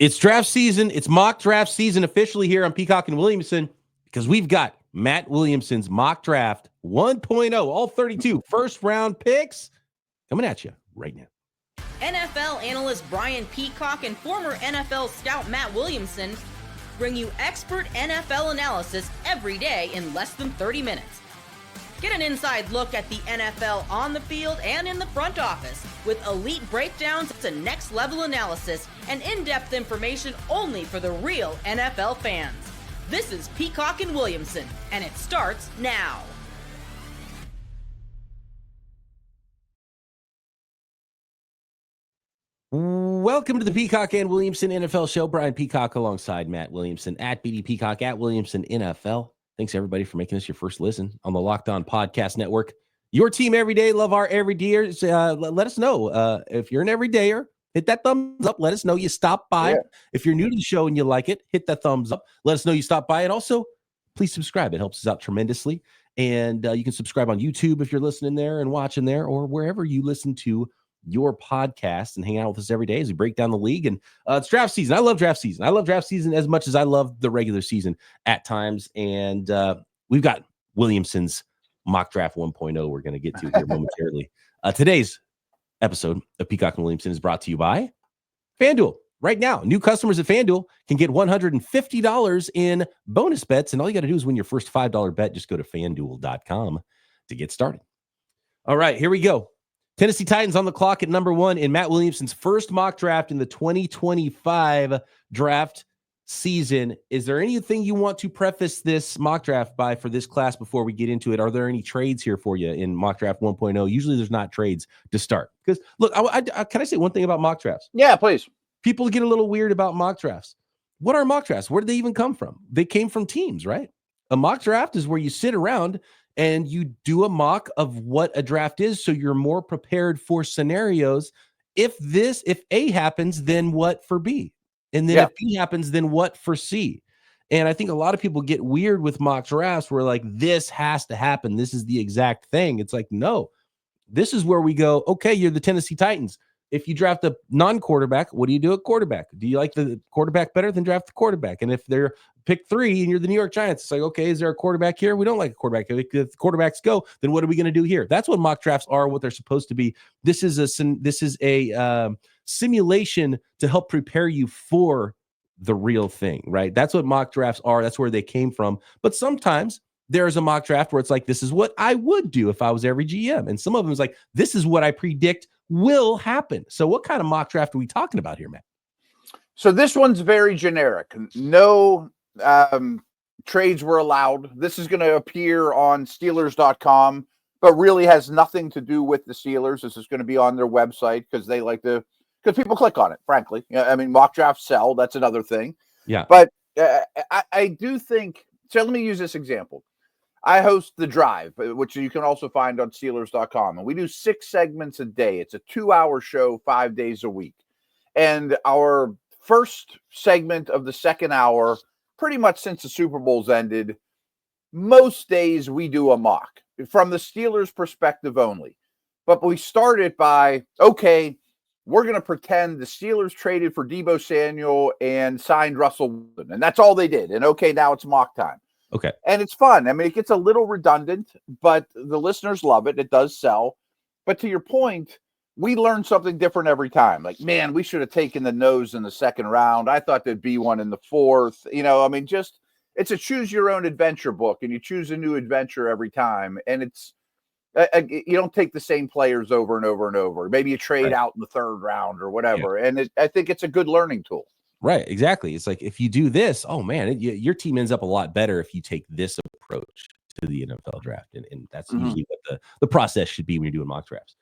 It's draft season. It's mock draft season officially here on Peacock and Williamson because we've got Matt Williamson's mock draft 1.0, all 32 first-round picks coming at you right now. NFL analyst Brian Peacock and former NFL scout Matt Williamson bring you expert NFL analysis every day in less than 30 minutes. Get an inside look at the NFL on the field and in the front office with elite breakdowns to next-level analysis and in-depth information only for the real NFL fans. This is Peacock and Williamson, and it starts now. Welcome to the Peacock and Williamson NFL Show. Brian Peacock alongside Matt Williamson at BD Peacock at Williamson NFL. Thanks, everybody, for making this your first listen on the Locked On Podcast Network. Your team every day. Love our everydayers. Let us know if you're an everydayer. Hit that thumbs up. Let us know you stopped by. Yeah. If you're new to the show and you like it, hit that thumbs up. Let us know you stopped by. And also, please subscribe. It helps us out tremendously. And you can subscribe on YouTube if you're listening there and watching there or wherever you listen to your podcast and hang out with us every day as we break down the league. And it's draft season. I love draft season. I love draft season as much as I love the regular season at times. And we've got Williamson's mock draft 1.0 we're going to get to here momentarily. Today's episode of Peacock and Williamson is brought to you by FanDuel. Right now, new customers at FanDuel can get $150 in bonus bets. And all you got to do is win your first $5 bet. Just go to FanDuel.com to get started. All right, here we go. Tennessee Titans on the clock at number 1 in Matt Williamson's first mock draft in the 2025 draft season. Is there anything you want to preface this mock draft by for this class before we get into it? Are there any trades here for you in mock draft 1.0? Usually there's not trades to start. Because, look, can I say one thing about mock drafts? Yeah, please. People get a little weird about mock drafts. What are mock drafts? Where did they even come from? They came from teams, right? A mock draft is where you sit around and you do a mock of what a draft is, so you're more prepared for scenarios. If A happens, then what for B? And then if B happens, then what for C? And I think a lot of people get weird with mock drafts where like, this has to happen. This is the exact thing. It's like, no, this is where we go, okay, you're the Tennessee Titans. If you draft a non-quarterback, what do you do at quarterback? Do you like the quarterback better than draft the quarterback? And if they're pick 3 and you're the New York Giants, it's like, okay, is there a quarterback here? We don't like a quarterback. If the quarterbacks go, then what are we going to do here? That's what mock drafts are, what they're supposed to be. This is a simulation to help prepare you for the real thing, right? That's what mock drafts are. That's where they came from. But sometimes there's a mock draft where it's like, this is what I would do if I was every GM. And some of them is like, this is what I predict will happen. So what kind of mock draft are we talking about here, Matt? So this one's very generic. No trades were allowed. This is going to appear on Steelers.com, but really has nothing to do with the Steelers. This is going to be on their website because they like to, because people click on it, frankly. I mean, mock drafts sell. That's another thing. Yeah. But I do think, so let me use this example. I host The Drive, which you can also find on Steelers.com. And we do 6 segments a day. It's a 2-hour show, 5 days a week. And our first segment of the second hour, pretty much since the Super Bowls ended, most days we do a mock from the Steelers' perspective only. But we started by, okay, we're going to pretend the Steelers traded for Deebo Samuel and signed Russell Wilson. And that's all they did. And okay, now it's mock time. Okay. And it's fun. I mean, it gets a little redundant, but the listeners love it. It does sell. But to your point, we learn something different every time. Like, man, we should have taken the nose in the second round. I thought there'd be one in the 4th. You know, I mean, just it's a choose your own adventure book, and you choose a new adventure every time. And it's you don't take the same players over and over and over. Maybe you trade out in the 3rd round or whatever. Yeah. And I think it's a good learning tool. Right, exactly. It's like if you do this, oh man, your team ends up a lot better if you take this approach to the NFL draft, and that's usually what the process should be when you're doing mock drafts.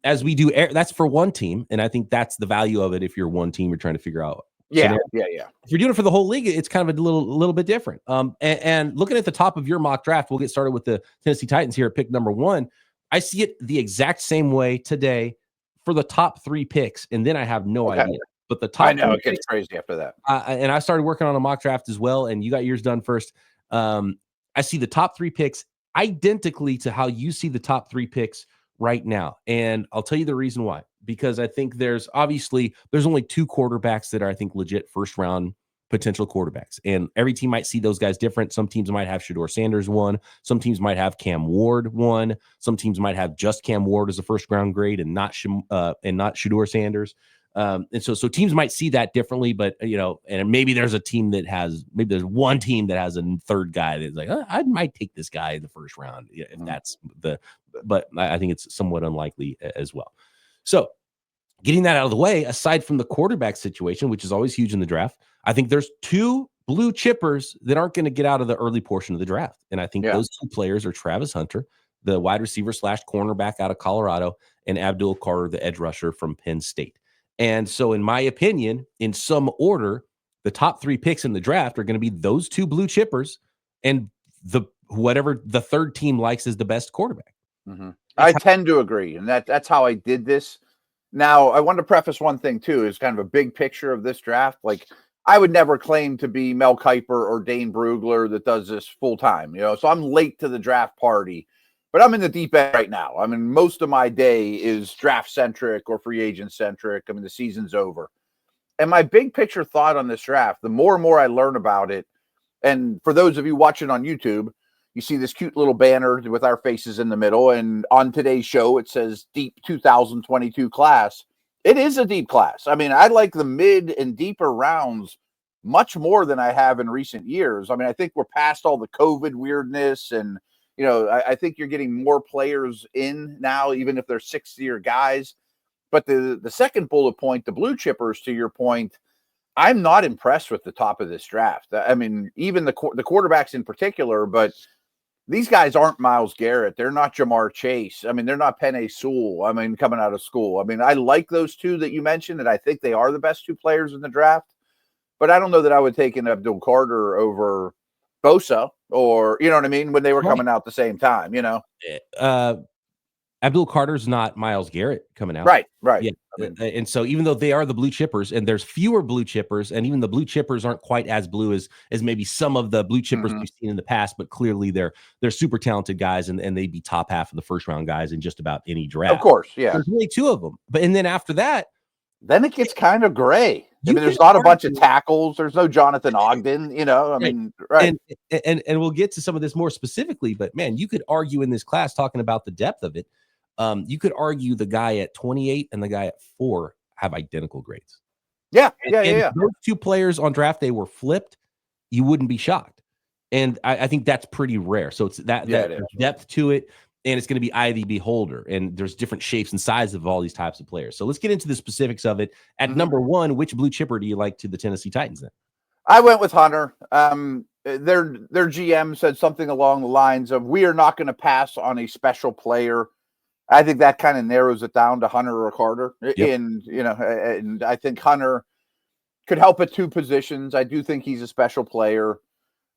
As we do, that's for one team, and I think that's the value of it. If you're one team, you're trying to figure out. Yeah. If you're doing it for the whole league, it's kind of a little bit different. And looking at the top of your mock draft, we'll get started with the Tennessee Titans here at pick number 1. I see it the exact same way today for the top 3 picks, and then I have no idea. But the top, I know it gets crazy after that. And I started working on a mock draft as well. And you got yours done first. I see the top 3 picks identically to how you see the top 3 picks right now. And I'll tell you the reason why, because I think there's only 2 quarterbacks that are, I think, legit first round potential quarterbacks. And every team might see those guys different. Some teams might have Shedeur Sanders one. Some teams might have Cam Ward one. Some teams might have just Cam Ward as a first round grade and not Shedeur Sanders. And so teams might see that differently, but and maybe there's one team that has a third guy that's like, I might take this guy in the first round if that's but I think it's somewhat unlikely as well. So getting that out of the way, aside from the quarterback situation, which is always huge in the draft, I think there's 2 blue chippers that aren't going to get out of the early portion of the draft. And I think those 2 players are Travis Hunter, the wide receiver / cornerback out of Colorado, and Abdul Carter, the edge rusher from Penn State. And so, in my opinion, in some order, the top 3 picks in the draft are going to be those 2 blue chippers and whatever the third team likes is the best quarterback. Mm-hmm. I tend to agree, and that's how I did this. Now, I want to preface one thing too, is kind of a big picture of this draft. Like, I would never claim to be Mel Kiper or Dane Brugler that does this full time, so I'm late to the draft party, but I'm in the deep end right now. I mean, most of my day is draft centric or free agent centric. I mean, the season's over. And my big picture thought on this draft, the more and more I learn about it, and for those of you watching on YouTube, you see this cute little banner with our faces in the middle. And on today's show, it says Deep 2022 class. It is a deep class. I mean, I like the mid and deeper rounds much more than I have in recent years. I mean, I think we're past all the COVID weirdness. And, I think you're getting more players in now, even if they're 6th-year guys. But the second bullet point, the blue chippers, to your point, I'm not impressed with the top of this draft. I mean, even the quarterbacks in particular, but these guys aren't Myles Garrett. They're not Jamar Chase. I mean, they're not Penei Sewell. I mean, coming out of school. I mean, I like those 2 that you mentioned, and I think they are the best 2 players in the draft. But I don't know that I would take an Abdul Carter over Bosa or, you know what I mean, when they were coming out the same time, Abdul Carter's not Myles Garrett coming out. Right. Yeah. And so even though they are the blue chippers and there's fewer blue chippers, and even the blue chippers aren't quite as blue as maybe some of the blue chippers we've seen in the past, but clearly they're super talented guys and they'd be top half of the first round guys in just about any draft. Of course. Yeah. There's only 2 of them. And then after that, then it gets kind of gray. I mean, there's not a bunch of tackles. There's no Jonathan Ogden, I mean, right. And we'll get to some of this more specifically, but man, you could argue in this class talking about the depth of it. You could argue the guy at 28 and the guy at 4 have identical grades. Yeah. Those 2 players on draft day were flipped. You wouldn't be shocked. And I think that's pretty rare. So it's that depth to it. And it's going to be eye of the beholder. And there's different shapes and sizes of all these types of players. So let's get into the specifics of it. At number 1, which blue chipper do you like to the Tennessee Titans then? I went with Hunter. Their GM said something along the lines of, we are not going to pass on a special player. I think that kind of narrows it down to Hunter or Carter. Yep. And I think Hunter could help at 2 positions. I do think he's a special player.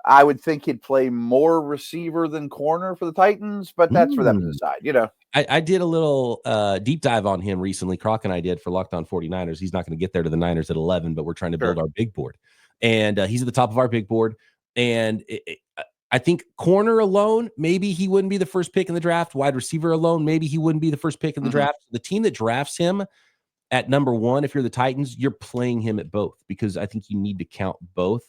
I would think he'd play more receiver than corner for the Titans, but that's for them to decide, I did a little deep dive on him recently. Croc and I did for Locked On 49ers. He's not going to get there to the Niners at 11, but we're trying to build our big board. And he's at the top of our big board. And I think corner alone, maybe he wouldn't be the first pick in the draft. Wide receiver alone, maybe he wouldn't be the first pick in the draft. The team that drafts him at number 1, if you're the Titans, you're playing him at both, because I think you need to count both.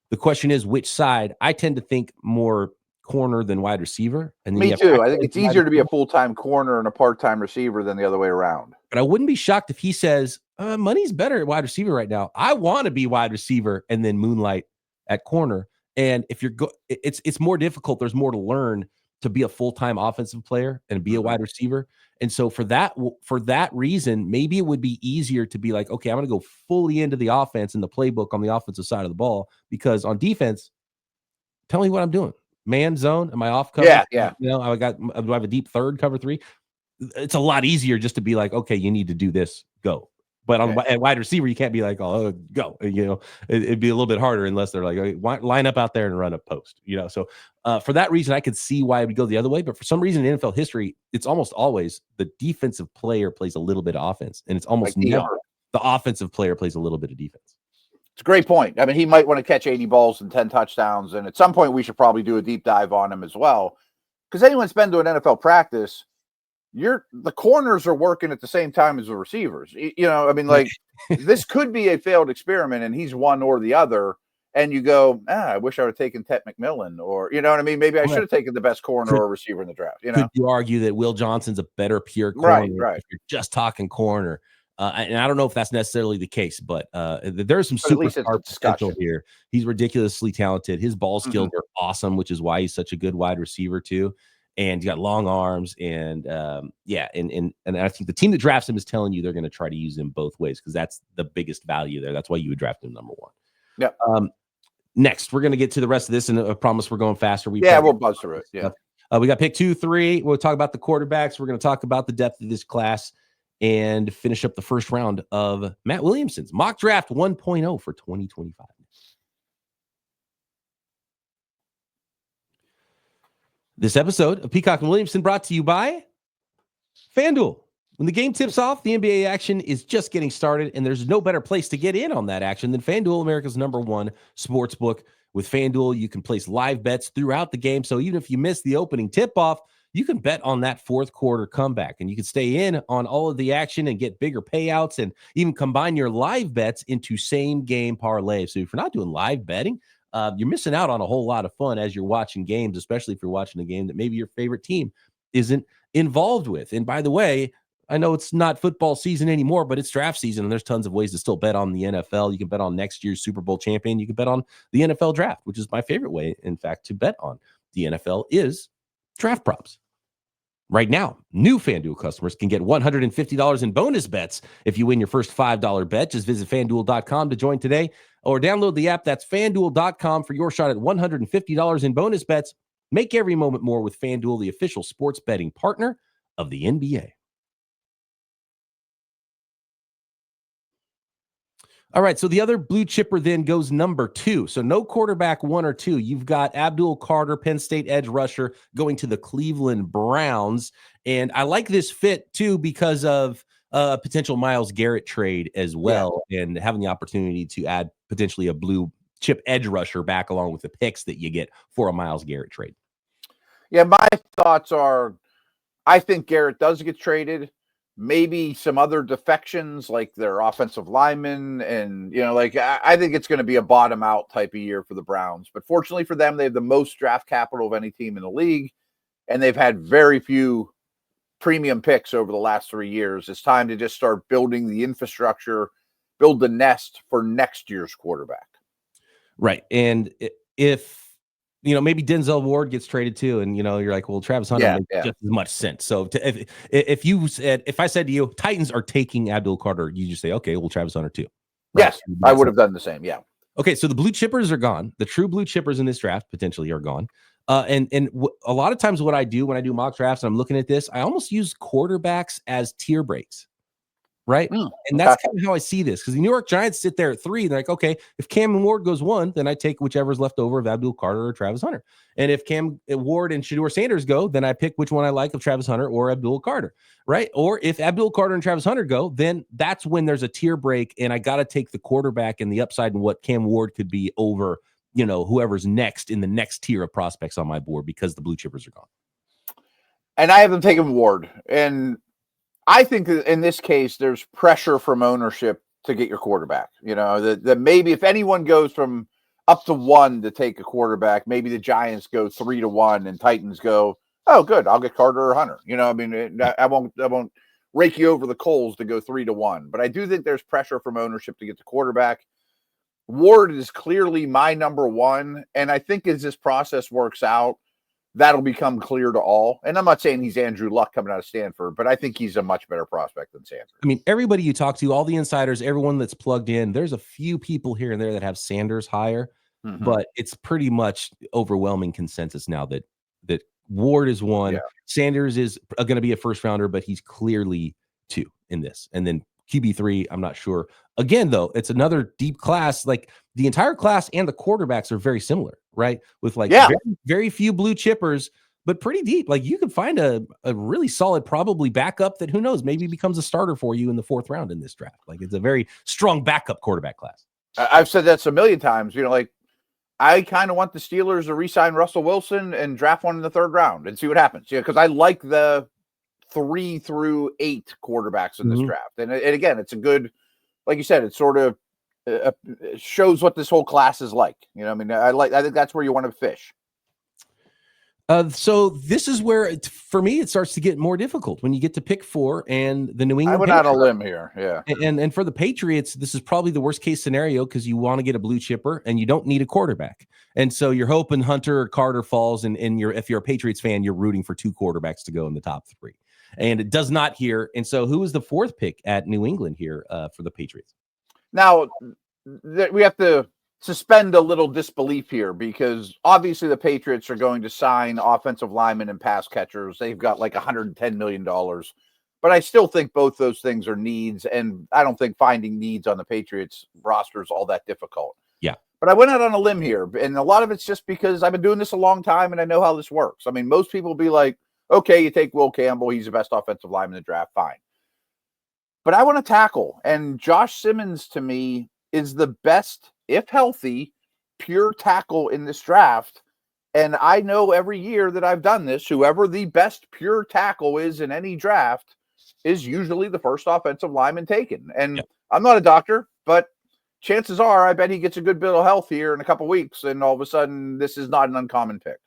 The question is which side. I tend to think more corner than wide receiver. And me too. I think it's easier to be a full-time corner and a part-time receiver than the other way around. But I wouldn't be shocked if he says, money's better at wide receiver right now. I want to be wide receiver and then moonlight at corner. And if you're it's more difficult. There's more to learn to be a full-time offensive player and be a wide receiver. And so for that reason, maybe it would be easier to be like, okay, I'm going to go fully into the offense and the playbook on the offensive side of the ball, because on defense, tell me what I'm doing. Man zone, am I off cover? Yeah. Do I have a deep third, cover 3? It's a lot easier just to be like, okay, you need to do this, go. But at wide receiver, you can't be like, oh, go. It'd be a little bit harder unless they're like, okay, line up out there and run a post. So for that reason, I could see why it would go the other way. But for some reason in NFL history, it's almost always the defensive player plays a little bit of offense, and it's almost never the offensive player plays a little bit of defense. It's a great point. I mean, he might want to catch 80 balls and 10 touchdowns, and at some point we should probably do a deep dive on him as well, because anyone's been to an NFL practice, the corners are working at the same time as the receivers. Like this could be a failed experiment and he's one or the other. And you go, I wish I would have taken Tet McMillan, or you know what I mean? Maybe I should have taken the best corner or receiver in the draft. Could you argue that Will Johnson's a better pure corner? Right. If you're just talking corner. And I don't know if that's necessarily the case, but there's some superstar potential here. He's ridiculously talented. His ball skills are awesome, which is why he's such a good wide receiver too. And he's got long arms, and and I think the team that drafts him is telling you they're going to try to use him both ways because that's the biggest value there. That's why you would draft him number one. Yeah. Next, we're going to get to the rest of this, and I promise we're going faster. We'll buzz through it. Yeah. We got pick 2, 3. We'll talk about the quarterbacks. We're going to talk about the depth of this class and finish up the first round of Matt Williamson's mock draft 1.0 for 2025. This episode of Peacock and Williamson brought to you by FanDuel. When the game tips off, the NBA action is just getting started, and there's no better place to get in on that action than FanDuel, America's #1 sports book. With FanDuel, you can place live bets throughout the game, so even if you miss the opening tip-off, you can bet on that fourth quarter comeback, and you can stay in on all of the action and get bigger payouts and even combine your live bets into same-game parlays. So if you're not doing live betting, you're missing out on a whole lot of fun as you're watching games, especially if you're watching a game that maybe your favorite team isn't involved with. And by the way, I know it's not football season anymore, but it's draft season, and there's tons of ways to still bet on the NFL. You can bet on next year's Super Bowl champion. You can bet on the NFL draft, which is my favorite way, in fact, to bet on the NFL is draft props. Right now, new FanDuel customers can get $150 in bonus bets if you win your first $5 bet. Just visit FanDuel.com to join today or download the app. That's FanDuel.com for your shot at $150 in bonus bets. Make every moment more with FanDuel, the official sports betting partner of the NBA. All right, so the other blue chipper then goes number 2. So no quarterback 1 or 2. You've got Abdul Carter, Penn State edge rusher, going to the Cleveland Browns. And I like this fit, too, because of a potential Myles Garrett trade as well, and having the opportunity to add potentially a blue chip edge rusher back along with the picks that you get for a Myles Garrett trade. Yeah, my thoughts are I think Garrett does get traded. Maybe some other defections like their offensive linemen. And, I think it's going to be a bottom out type of year for the Browns. But fortunately for them, they have the most draft capital of any team in the league. And they've had very few premium picks over the last 3 years. It's time to just start building the infrastructure, build the nest for next year's quarterback. Right. And if, maybe Denzel Ward gets traded too. And, you're like, well, Travis Hunter makes just as much sense. So if I said to you, Titans are taking Abdul Carter, you just say, okay, well, Travis Hunter too. Right? Yes, I would have done the same. Yeah. Okay. So the blue chippers are gone. The true blue chippers in this draft potentially are gone. A lot of times what I do when I do mock drafts and I'm looking at this, I almost use quarterbacks as tier breaks. Right. And that's kind of how I see this, because the New York Giants sit there at 3 and they're like, okay, if Cam Ward goes 1, then I take whichever's left over of Abdul Carter or Travis Hunter. And if Cam Ward and Shedeur Sanders go, then I pick which one I like of Travis Hunter or Abdul Carter. Right. Or if Abdul Carter and Travis Hunter go, then that's when there's a tier break. And I got to take the quarterback and the upside and what Cam Ward could be over, whoever's next in the next tier of prospects on my board, because the blue chippers are gone. And I haven't taken Ward. And I think that in this case, there's pressure from ownership to get your quarterback. That maybe if anyone goes from up to 1 to take a quarterback, maybe the Giants go 3 to 1 and Titans go, oh, good, I'll get Carter or Hunter. I won't rake you over the coals to go 3 to 1. But I do think there's pressure from ownership to get the quarterback. Ward is clearly my number 1. And I think as this process works out, that'll become clear to all. And I'm not saying he's Andrew Luck coming out of Stanford, but I think he's a much better prospect than Sanders. I mean, everybody you talk to, all the insiders, everyone that's plugged in, there's a few people here and there that have Sanders higher, but it's pretty much overwhelming consensus now that Ward is 1. Yeah. Sanders is going to be a first rounder, but he's clearly 2 in this. And then QB3, I'm not sure. Again, though, it's another deep class. Like the entire class and the quarterbacks are very similar, right? With very, very few blue chippers, but pretty deep. Like you could find a really solid, probably backup that, who knows, maybe becomes a starter for you in the 4th round in this draft. Like it's a very strong backup quarterback class. I've said that a million times. I kind of want the Steelers to re-sign Russell Wilson and draft one in the 3rd round and see what happens. Because I like the 3 through 8 quarterbacks in this draft. And again, it's a good, like you said, it sort of shows what this whole class is like. You know, I mean, I think that's where you want to fish. So this is where, for me, it starts to get more difficult when you get to pick 4 and the New England. I went out on a limb here, yeah. And for the Patriots, this is probably the worst case scenario because you want to get a blue chipper and you don't need a quarterback. And so you're hoping Hunter or Carter falls, and if you're a Patriots fan, you're rooting for 2 quarterbacks to go in the top 3. And it does not here. And so who is the 4th pick at New England here for the Patriots? Now, we have to suspend a little disbelief here because obviously the Patriots are going to sign offensive linemen and pass catchers. They've got like $110 million. But I still think both those things are needs, and I don't think finding needs on the Patriots roster is all that difficult. Yeah. But I went out on a limb here, and a lot of it's just because I've been doing this a long time and I know how this works. I mean, most people will be like, okay, you take Will Campbell, he's the best offensive lineman in the draft, fine. But I want to tackle, and Josh Simmons to me is the best, if healthy, pure tackle in this draft. And I know every year that I've done this, whoever the best pure tackle is in any draft is usually the first offensive lineman taken. And I'm not a doctor, but chances are I bet he gets a good bit of health here in a couple weeks, and all of a sudden this is not an uncommon pick.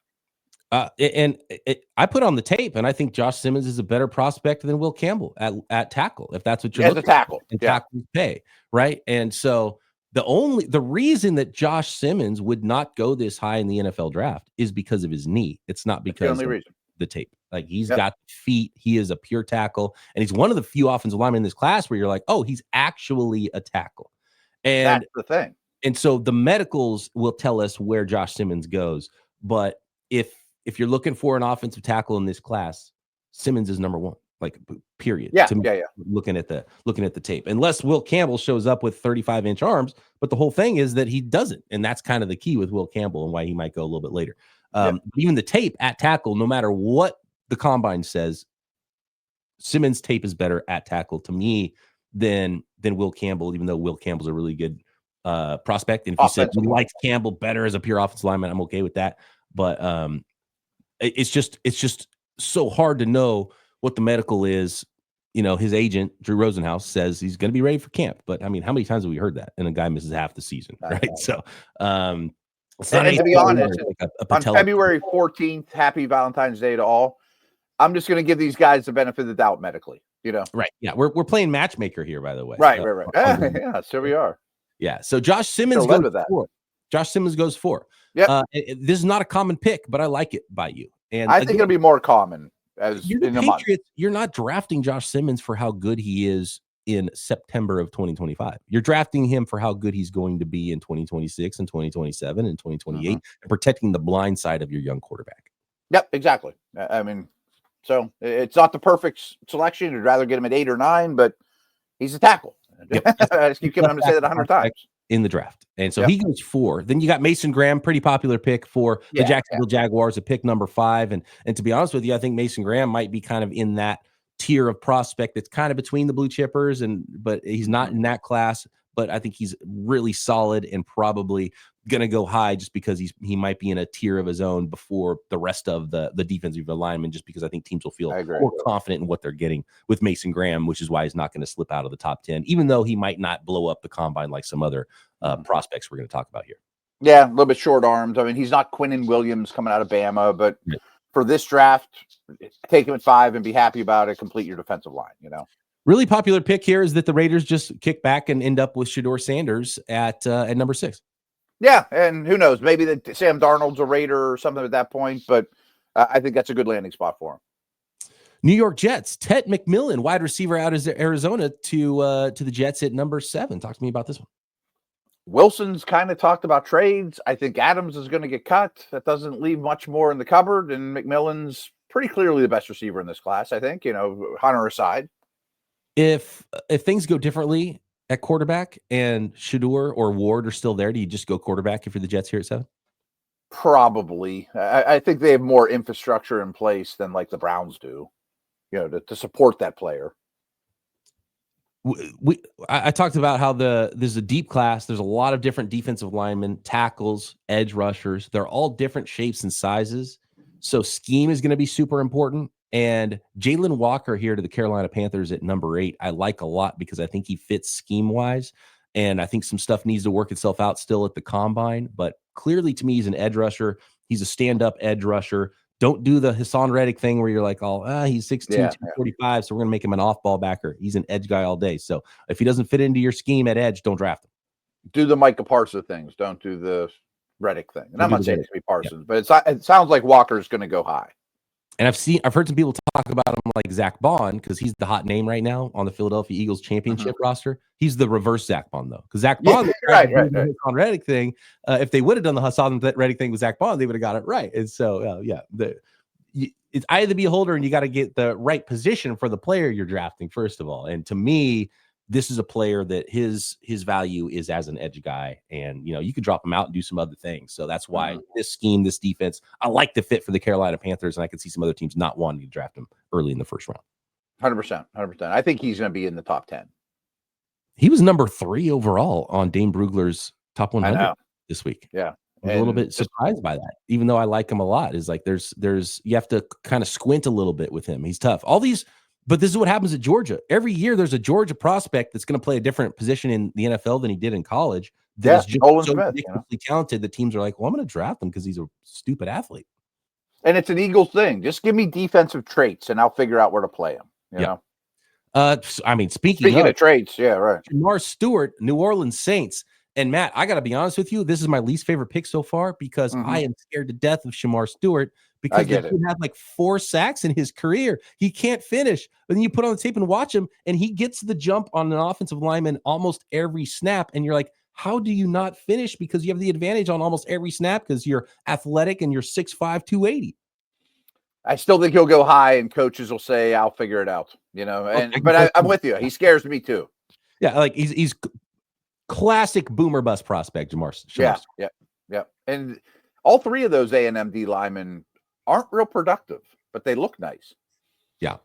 I put on the tape, and I think Josh Simmons is a better prospect than Will Campbell at tackle, if that's what you're looking at. Tackle. And tackles pay, right? And so the reason that Josh Simmons would not go this high in the NFL draft is because of his knee. It's not because of the tape. Like, he's got feet. He is a pure tackle, and he's one of the few offensive linemen in this class where you're like, oh, he's actually a tackle. And that's the thing. And so the medicals will tell us where Josh Simmons goes. But if you're looking for an offensive tackle in this class, Simmons is number 1, like, period. Looking at the tape, unless Will Campbell shows up with 35-inch arms. But the whole thing is that he doesn't. And that's kind of the key with Will Campbell and why he might go a little bit later. Even the tape at tackle, no matter what the combine says, Simmons' tape is better at tackle to me than Will Campbell, even though Will Campbell's a really good prospect. And if you said you liked Campbell better as a pure offensive lineman, I'm okay with that. But it's just so hard to know what the medical is. You know, his agent, Drew Rosenhaus, says he's going to be ready for camp. But I mean, how many times have we heard that? And a guy misses half the season, right? So, it's not, and to be honest, on February 14th, happy Valentine's Day to all. I'm just going to give these guys the benefit of the doubt medically, you know? Right. Yeah. We're playing matchmaker here, by the way. Right. Yeah. So we are. Yeah. So Josh Simmons goes 4. Josh Simmons goes 4. Yeah. This is not a common pick, but I like it by you. And I think it'll be more common as you're in the a month. Patriots. You're not drafting Josh Simmons for how good he is in September of 2025. You're drafting him for how good he's going to be in 2026 and 2027 and 2028, and protecting the blind side of your young quarterback. Yep, exactly. I mean, so it's not the perfect selection. You'd rather get him at 8 or 9, but he's a tackle. Yep. I just keep giving him to say that 100 times in the draft. And so he goes 4. Then you got Mason Graham, pretty popular pick for the Jacksonville Jaguars at pick number 5. And to be honest with you, I think Mason Graham might be kind of in that tier of prospect that's kind of between the Bluechippers, but he's not in that class. But I think he's really solid and probably going to go high just because he might be in a tier of his own before the rest of the defensive alignment, just because I think teams will feel more confident in what they're getting with Mason Graham, which is why he's not going to slip out of the top 10, even though he might not blow up the combine like some other prospects we're going to talk about here. Yeah, a little bit short arms. I mean, he's not Quinnen Williams coming out of Bama, but for this draft, take him at 5 and be happy about it. Complete your defensive line, you know. Really popular pick here is that the Raiders just kick back and end up with Shedeur Sanders at number 6. Yeah, and who knows? Maybe that Sam Darnold's a Raider or something at that point, but I think that's a good landing spot for him. New York Jets, Ted McMillan, wide receiver out of Arizona to the Jets at number 7. Talk to me about this one. Wilson's kind of talked about trades. I think Adams is going to get cut. That doesn't leave much more in the cupboard, and McMillan's pretty clearly the best receiver in this class, I think, you know, Hunter aside. If things go differently at quarterback and Shedeur or Ward are still there, do you just go quarterback if you're the Jets here at 7? Probably. I think they have more infrastructure in place than like the Browns do, you know, to support that player. I talked about how there's a deep class. There's a lot of different defensive linemen, tackles, edge rushers. They're all different shapes and sizes. So scheme is going to be super important. And Jalen Walker here to the Carolina Panthers at number 8, I like a lot because I think he fits scheme-wise, and I think some stuff needs to work itself out still at the combine, but clearly to me, he's an edge rusher. He's a stand-up edge rusher. Don't do the Hassan Reddick thing where you're like, he's 6'2", 245, so we're going to make him an off-ball backer. He's an edge guy all day. So if he doesn't fit into your scheme at edge, don't draft him. Do the Micah Parsons things. Don't do the Reddick thing. And I'm not saying it's going to be Parsons, but it sounds like Walker's going to go high. And I've heard some people talk about him like Zach Bond because he's the hot name right now on the Philadelphia Eagles championship roster. He's the reverse Zach Bond though, because Zach Bond, right. The Hassan Reddick thing. If they would have done the Hassan Reddick thing with Zach Bond, they would have got it right. And so, it's eye of the beholder, and you got to get the right position for the player you're drafting first of all. And to me, this is a player that his value is as an edge guy, and you could drop him out and do some other things. So that's why this scheme, this defense, I like the fit for the Carolina Panthers, and I could see some other teams not wanting to draft him early in the first round. 100%. I think he's going to be in the top 10. He was number 3 overall on Dane Brugler's top 100 this week. Yeah, I'm a little bit surprised by that, even though I like him a lot. Is like there's you have to kind of squint a little bit with him. He's tough. All these. But this is what happens at Georgia. Every year, there's a Georgia prospect that's going to play a different position in the NFL than he did in college. That is just so ridiculously talented that teams are like, well, I'm going to draft him because he's a stupid athlete. And it's an Eagles thing. Just give me defensive traits, and I'll figure out where to play him. You know? I mean, speaking of traits, yeah, right. Jamar Stewart, New Orleans Saints. And Matt, I got to be honest with you. This is my least favorite pick so far because I am scared to death of Shamar Stewart because he had like 4 sacks in his career. He can't finish. But then you put on the tape and watch him, and he gets the jump on an offensive lineman almost every snap. And you're like, how do you not finish? Because you have the advantage on almost every snap because you're athletic and you're 6'5", 280. I still think he'll go high, and coaches will say, "I'll figure it out." But I'm with you. He scares me too. Yeah, like he's classic boomer bust prospect, Jamar. Yeah. And all 3 of those A&M D linemen aren't real productive, but they look nice. Yeah.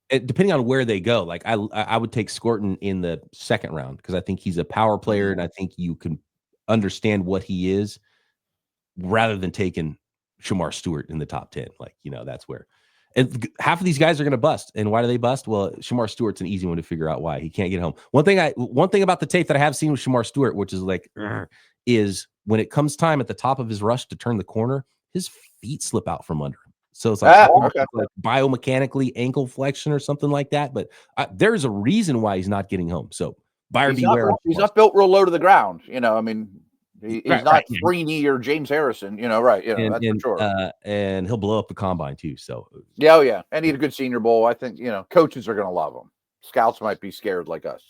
Depending on where they go, like I would take Scorton in the 2nd round because I think he's a power player, and I think you can understand what he is rather than taking Shamar Stewart in the top 10. Like, that's where. And half of these guys are going to bust. And why do they bust? Well, Shamar Stewart's an easy one to figure out why. He can't get home. One thing about the tape that I have seen with Shamar Stewart, which is like, is when it comes time at the top of his rush to turn the corner, his feet slip out from under him. So it's like, like biomechanically ankle flexion or something like that. But there's a reason why he's not getting home. So buyer beware. He's not built real low to the ground. He's not Freeney or James Harrison, right. That's for sure. And he'll blow up the combine too. So yeah. And he had a good Senior Bowl. I think, coaches are going to love him. Scouts might be scared like us.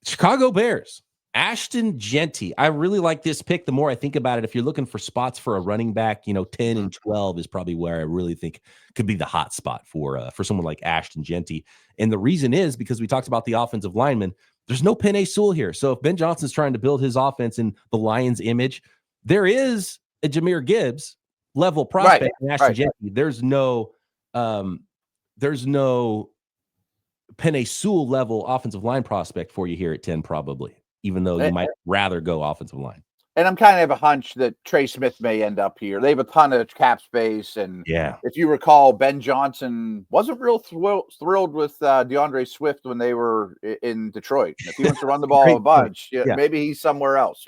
Chicago Bears, Ashton Jeanty. I really like this pick. The more I think about it, if you're looking for spots for a running back, 10 and 12 is probably where I really think could be the hot spot for someone like Ashton Jeanty. And the reason is because we talked about the offensive lineman. There's no Penei Sewell here. So if Ben Johnson's trying to build his offense in the Lions image, there is a Jahmyr Gibbs level prospect in Ashton Jeanty. There's no Penei Sewell level offensive line prospect for you here at 10, probably, even though you might rather go offensive line. And I'm kind of a hunch that Trey Smith may end up here. They have a ton of cap space. And if you recall, Ben Johnson wasn't real thrilled with DeAndre Swift when they were in Detroit. And if he wants to run the ball a bunch, maybe he's somewhere else,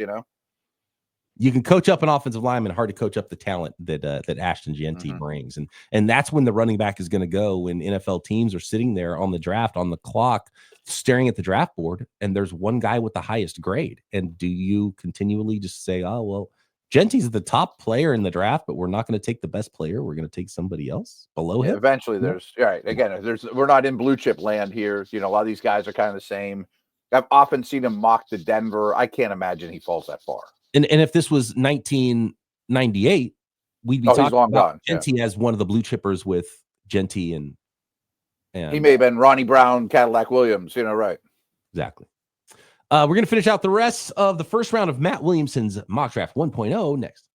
You can coach up an offensive lineman, hard to coach up the talent that Ashton Jeanty brings. And that's when the running back is going to go, when NFL teams are sitting there on the draft, on the clock, staring at the draft board, and there's one guy with the highest grade. And do you continually just say, oh, well, Jeanty's the top player in the draft, but we're not going to take the best player. We're going to take somebody else below him. Eventually we're not in blue chip land here. A lot of these guys are kind of the same. I've often seen him mock to Denver. I can't imagine he falls that far. And if this was 1998, we'd be talking about Jeanty as one of the blue chippers with Jeanty and he may have been Ronnie Brown, Cadillac Williams, right. Exactly. We're going to finish out the rest of the first round of Matt Williamson's mock draft 1.0 next.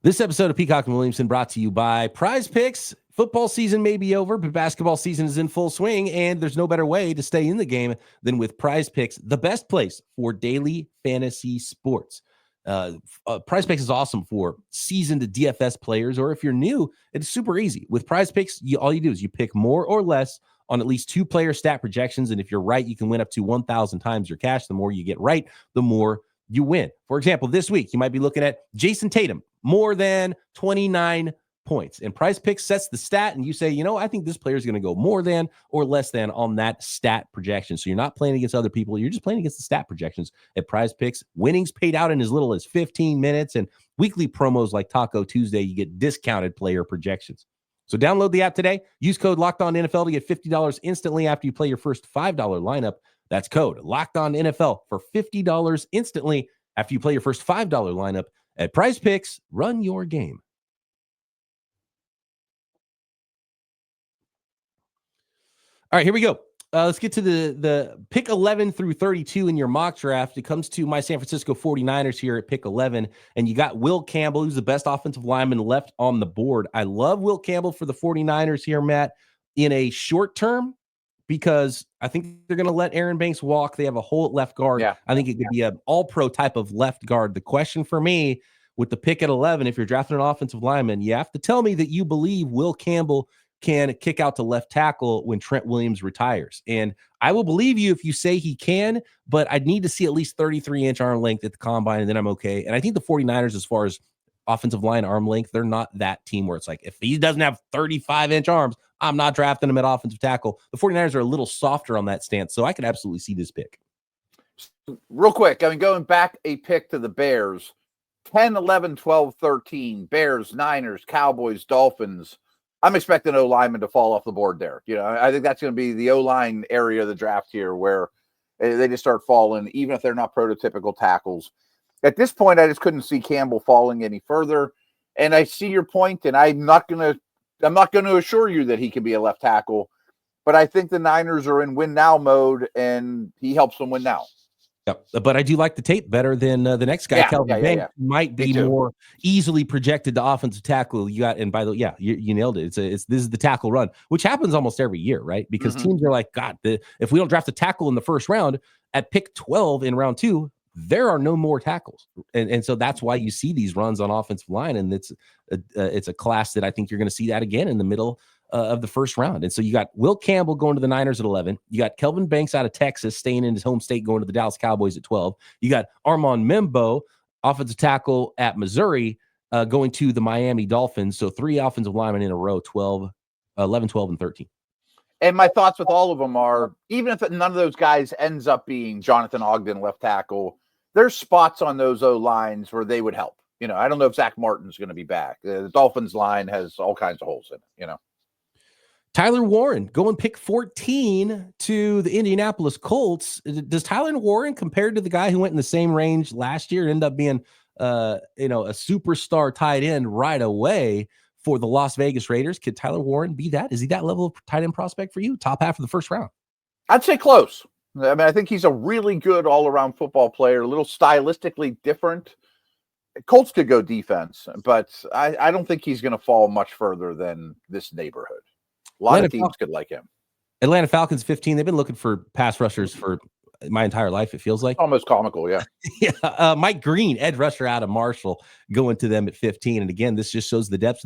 This episode of Peacock and Williamson brought to you by Prize Picks. Football season may be over, but basketball season is in full swing, and there's no better way to stay in the game than with Prize Picks, the best place for daily fantasy sports. Prize Picks is awesome for seasoned DFS players, or if you're new, it's super easy. With Prize Picks, all you do is you pick more or less on at least 2 player stat projections, and if you're right, you can win up to 1,000 times your cash. The more you get right, the more you win. For example, this week, you might be looking at Jason Tatum, more than 29 points. And Prize Picks sets the stat, and you say, I think this player is going to go more than or less than on that stat projection. So you're not playing against other people. You're just playing against the stat projections at Prize Picks. Winnings paid out in as little as 15 minutes, and weekly promos like Taco Tuesday, you get discounted player projections. So download the app today. Use code LOCKEDONNFL to get $50 instantly after you play your first $5 lineup. That's code LOCKEDONNFL for $50 instantly after you play your first $5 lineup at Prize Picks. Run your game. All right, here we go. Let's get to the pick 11 through 32 in your mock draft. It comes to my San Francisco 49ers here at pick 11, and you got Will Campbell, who's the best offensive lineman left on the board. I love Will Campbell for the 49ers here, Matt, in a short term, because I think they're going to let Aaron Banks walk. They have a hole at left guard. Yeah. I think it could be an all-pro type of left guard. The question for me with the pick at 11, if you're drafting an offensive lineman, you have to tell me that you believe Will Campbell can kick out to left tackle when Trent Williams retires. And I will believe you if you say he can, but I'd need to see at least 33-inch arm length at the combine, and then I'm okay. And I think the 49ers, as far as offensive line arm length, they're not that team where it's like, if he doesn't have 35-inch arms, I'm not drafting him at offensive tackle. The 49ers are a little softer on that stance, so I could absolutely see this pick. Real quick, going back a pick to the Bears, 10, 11, 12, 13, Bears, Niners, Cowboys, Dolphins. I'm expecting O lineman to fall off the board there. I think that's going to be the O line area of the draft here, where they just start falling, even if they're not prototypical tackles. At this point, I just couldn't see Campbell falling any further. And I see your point, and I'm not going to assure you that he can be a left tackle, but I think the Niners are in win now mode, and he helps them win now. Yep. But I do like the tape better than the next guy. Kelvin Banks might be more easily projected to offensive tackle. You got, and by the way, you nailed it. This is the tackle run, which happens almost every year, right? Because teams are like, God, if we don't draft a tackle in the first round at pick 12 in round 2, there are no more tackles, and so that's why you see these runs on offensive line, and it's a class that I think you're going to see that again in the middle of the first round. And so you got Will Campbell going to the Niners at 11. You got Kelvin Banks out of Texas staying in his home state going to the Dallas Cowboys at 12. You got Armand Membo, offensive tackle at Missouri, going to the Miami Dolphins. So 3 offensive linemen in a row, 11, 12, and 13. And my thoughts with all of them are, even if none of those guys ends up being Jonathan Ogden left tackle, there's spots on those O lines where they would help. I don't know if Zach Martin's going to be back. The Dolphins line has all kinds of holes in it, Tyler Warren going pick 14 to the Indianapolis Colts. Does Tyler Warren, compared to the guy who went in the same range last year, end up being a superstar tight end right away for the Las Vegas Raiders? Could Tyler Warren be that? Is he that level of tight end prospect for you? Top half of the first round? I'd say close. I mean, I think he's a really good all-around football player, a little stylistically different. Colts could go defense, but I don't think he's going to fall much further than this neighborhood. A lot of teams could like him. Atlanta Falcons 15. They've been looking for pass rushers for my entire life, it feels like. Almost comical, yeah. Yeah. Mike Green, edge rusher out of Marshall, going to them at 15. And again, this just shows the depth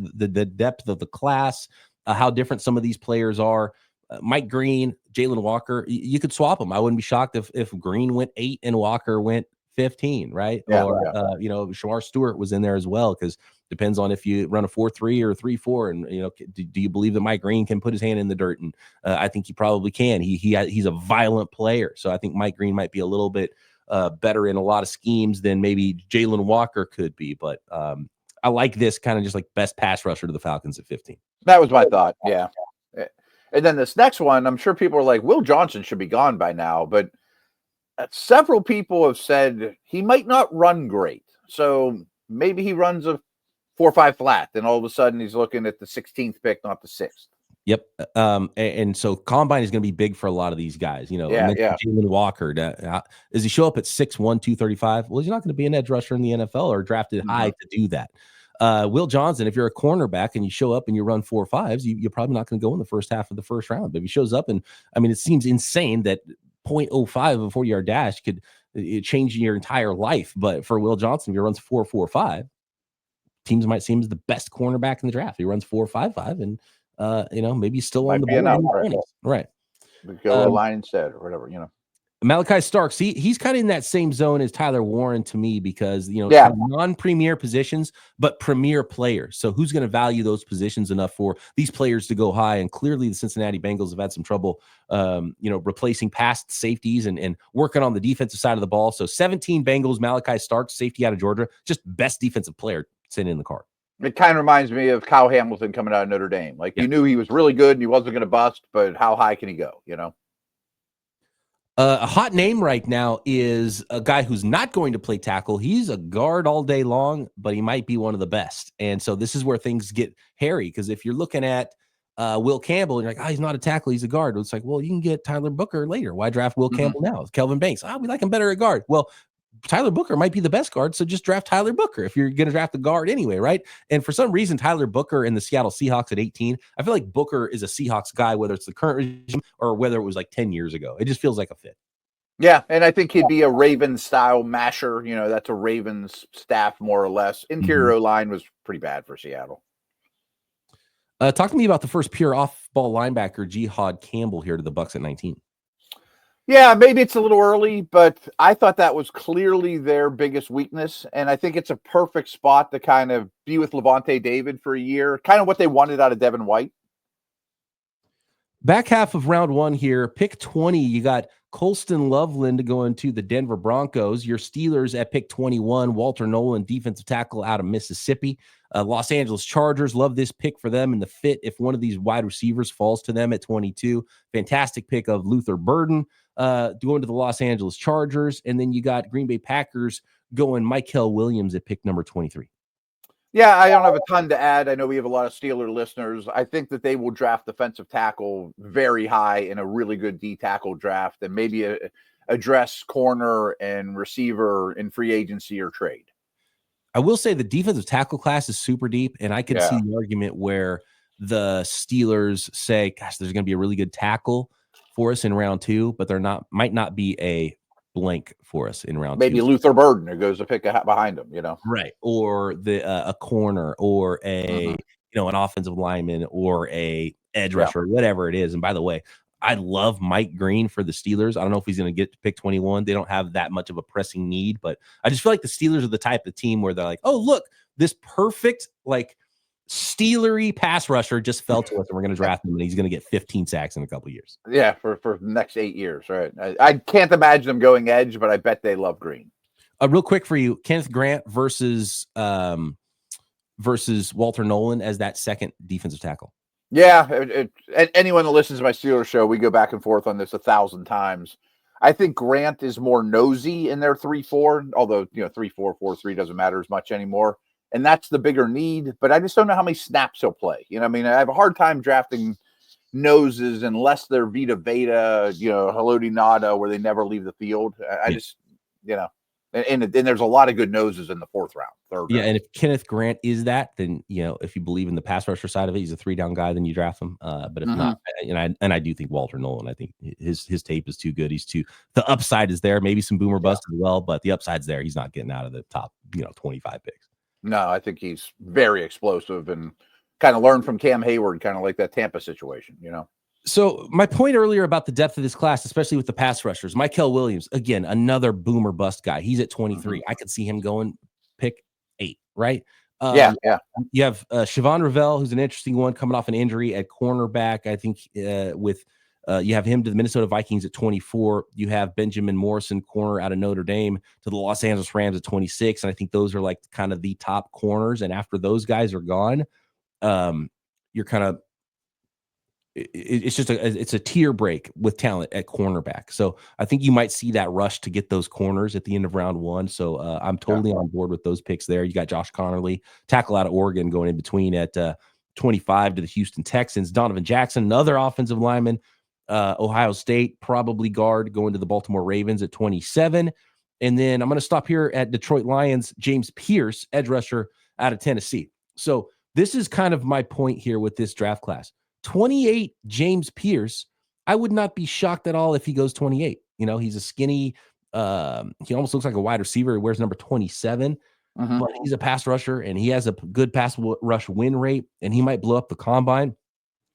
of the class, how different some of these players are. Mike Green, Jalen Walker, you could swap them. I wouldn't be shocked if Green went 8 and Walker went 15, right? Yeah, or Shamar Stewart was in there as well, because depends on if you run a 4-3 or 3-4, and do you believe that Mike Green can put his hand in the dirt? And I think he probably can. He's a violent player, so I think Mike Green might be a little bit better in a lot of schemes than maybe Jalen Walker could be. But I like this kind of just like best pass rusher to the Falcons at 15. That was my thought. Yeah. And then this next one, I'm sure people are like, Will Johnson should be gone by now, but several people have said he might not run great. So maybe he runs a 4.5 flat, and all of a sudden he's looking at the 16th pick, not the 6th. Yep. And so combine is going to be big for a lot of these guys. Jalen Walker, does he show up at 6'1", 235? Well, he's not going to be an edge rusher in the NFL or drafted high to do that. Will Johnson, if you're a cornerback and you show up and you run 4.5s, you're probably not going to go in the first half of the first round. But if he shows up, and I mean, it seems insane that 0.05 of a 40-yard dash could changing your entire life. But for Will Johnson, if he runs 4.45, teams might see him as the best cornerback in the draft. He runs 4.55, and maybe he's still on the board in the 20s. Right. Go a line instead or whatever, Malachi Starks, he's kind of in that same zone as Tyler Warren to me because, non-premier positions, but premier players. So who's going to value those positions enough for these players to go high? And clearly the Cincinnati Bengals have had some trouble, replacing past safeties and working on the defensive side of the ball. So 17 Bengals, Malachi Starks, safety out of Georgia, just best defensive player sitting in the card. It kind of reminds me of Kyle Hamilton coming out of Notre Dame. You knew he was really good and he wasn't going to bust, but how high can he go, A hot name right now is a guy who's not going to play tackle. He's a guard all day long, but he might be one of the best. And so this is where things get hairy, because if you're looking at Will Campbell and you're like, he's not a tackle, he's a guard. It's like, well, you can get Tyler Booker later. Why draft Will Campbell now? Kelvin Banks. We like him better at guard. Well, Tyler Booker might be the best guard, so just draft Tyler Booker if you're going to draft the guard anyway, right? And for some reason, Tyler Booker and the Seattle Seahawks at 18, I feel like Booker is a Seahawks guy, whether it's the current regime or whether it was like 10 years ago. It just feels like a fit. Yeah, and I think he'd be a Ravens-style masher. That's a Ravens staff, more or less. Interior line was pretty bad for Seattle. Talk to me about the first pure off-ball linebacker, Jihad Campbell, here to the Bucs at 19. Yeah, maybe it's a little early, but I thought that was clearly their biggest weakness, and I think it's a perfect spot to kind of be with Levante David for a year, kind of what they wanted out of Devin White. Back half of round one here, pick 20, you got Colston Loveland going to the Denver Broncos. Your Steelers at pick 21, Walter Nolan, defensive tackle out of Mississippi. Los Angeles Chargers, love this pick for them and the fit if one of these wide receivers falls to them at 22. Fantastic pick of Luther Burden going to the Los Angeles Chargers. And then you got Green Bay Packers going Michael Williams at pick number 23. Yeah, I don't have a ton to add. I know we have a lot of Steeler listeners. I think that they will draft defensive tackle very high in a really good D tackle draft and maybe address corner and receiver in free agency or trade. I will say the defensive tackle class is super deep, and I could see the argument where the Steelers say, gosh, there's going to be a really good tackle for us in round 2, but might not be a blank for us in round 2. Maybe Luther Burden who goes to pick behind him, right? Or a corner, or an offensive lineman, or a edge rusher, whatever it is. And by the way, I love Mike Green for the Steelers. I don't know if he's going to get to pick 21. They don't have that much of a pressing need, but I just feel like the Steelers are the type of team where they're like, oh, look, this perfect Steelery pass rusher just fell to us, and we're going to draft him, and he's going to get 15 sacks in a couple of years. Yeah, for the next 8 years, right? I can't imagine them going edge, but I bet they love Green. Real quick for you, Kenneth Grant versus Walter Nolan as that second defensive tackle. Yeah, anyone that listens to my Steelers show, we go back and forth on this 1,000 times. I think Grant is more nosy in their 3-4, although 3-4, 4-3 doesn't matter as much anymore. And that's the bigger need, but I just don't know how many snaps he'll play. I have a hard time drafting noses unless they're Vita Veda, Haloti Nada, where they never leave the field. I just, and there's a lot of good noses in the 4th round, 3rd round. Yeah, and if Kenneth Grant is that, then, if you believe in the pass rusher side of it, he's a 3-down guy, then you draft him. But if not, and I do think Walter Nolan, I think his tape is too good. The upside is there, maybe some boomer bust as well, but the upside's there. He's not getting out of the top, 25 picks. No, I think he's very explosive and kind of learned from Cam Hayward, kind of like that Tampa situation, So my point earlier about the depth of this class, especially with the pass rushers, Michael Williams, again, another boomer bust guy. He's at 23. I could see him going pick 8, right? Yeah. You have Siobhan Ravel, who's an interesting one, coming off an injury at cornerback. I think you have him to the Minnesota Vikings at 24. You have Benjamin Morrison, corner out of Notre Dame, to the Los Angeles Rams at 26. And I think those are like kind of the top corners. And after those guys are gone, you're kind of, it's just it's a tier break with talent at cornerback. So I think you might see that rush to get those corners at the end of round 1. So I'm totally on board with those picks there. You got Josh Connerly, tackle out of Oregon, going in between at 25 to the Houston Texans. Donovan Jackson, another offensive lineman, Ohio State, probably guard, going to the Baltimore Ravens at 27. And then I'm going to stop here at Detroit Lions, James Pierce, edge rusher out of Tennessee. So this is kind of my point here with this draft class. 28, James Pierce. I would not be shocked at all if he goes 28. He's a skinny He almost looks like a wide receiver. He wears number 27, but he's a pass rusher, and he has a good pass rush win rate, and he might blow up the combine.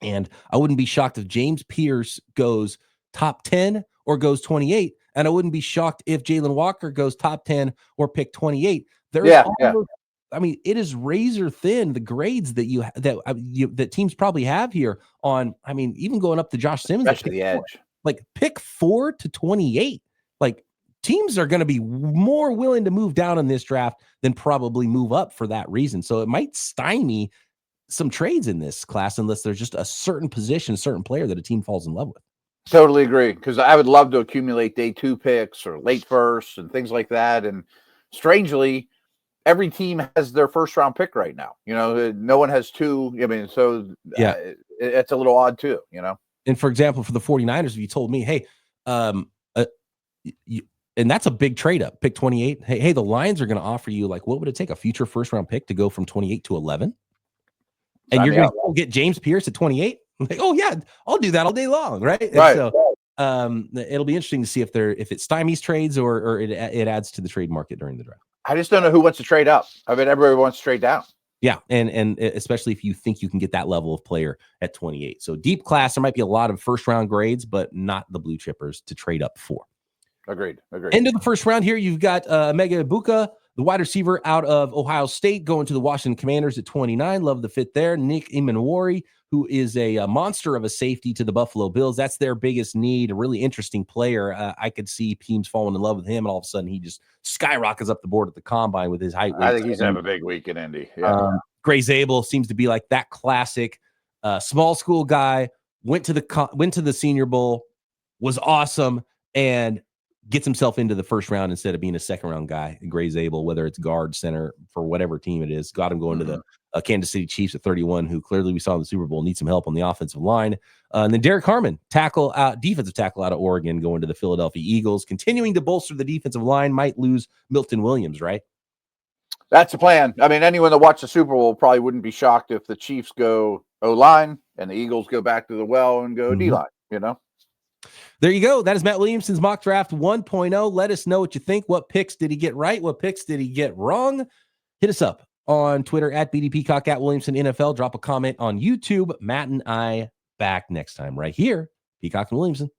And I wouldn't be shocked if James Pierce goes top 10 or goes 28. And I wouldn't be shocked if Jalen Walker goes top 10 or pick 28. I mean, it is razor thin, the grades that teams probably have here on, I mean, even going up to Josh Simmons. Especially the edge. Like pick 4 to 28. Like teams are going to be more willing to move down in this draft than probably move up for that reason. So it might stymie some trades in this class unless there's just a certain position, a certain player that a team falls in love with. Totally agree, because I would love to accumulate day 2 picks or late first and things like that. And strangely, every team has their first round pick right now. You know, no one has 2. I mean, so it's a little odd too, you know. And for example, for the 49ers, if you told me, hey, and that's a big trade up, pick 28. Hey, the Lions are going to offer you, like, what would it take, a future first round pick to go from 28 to 11? And you're going to get James Pierce at 28? Like, oh yeah, I'll do that all day long, right? And so it'll be interesting to see if it stymies trades or it adds to the trade market during the draft. I just don't know who wants to trade up. I mean, everybody wants to trade down. Yeah, and especially if you think you can get that level of player at 28. So deep class, there might be a lot of first round grades, but not the blue chippers to trade up for. Agreed. End of the first round here, you've got Mega Ibuka, the wide receiver out of Ohio State, going to the Washington Commanders at 29. Love the fit there. Nick Imanwari, who is a monster of a safety to the Buffalo Bills. That's their biggest need. A really interesting player. I could see teams falling in love with him, and all of a sudden he just skyrockets up the board at the combine with his height. I think he's going to have a big week in Indy. Yeah. Gray Zabel seems to be like that classic small school guy. Went to the Senior Bowl, was awesome, and gets himself into the first round instead of being a second round guy. Gray Zabel, whether it's guard, center, for whatever team it is, got him going to the Kansas City Chiefs at 31, who clearly we saw in the Super Bowl need some help on the offensive line. And then Derek Harmon, defensive tackle out of Oregon, going to the Philadelphia Eagles, continuing to bolster the defensive line. Might lose Milton Williams, right? That's the plan. I mean, anyone that watched the Super Bowl probably wouldn't be shocked if the Chiefs go O-line and the Eagles go back to the well and go D-line, you know? There you go. That is Matt Williamson's mock draft 1.0. Let us know what you think. What picks did he get right? What picks did he get wrong? Hit us up on Twitter at BD Peacock, at Williamson NFL. Drop a comment on YouTube. Matt and I back next time right here. Peacock and Williamson.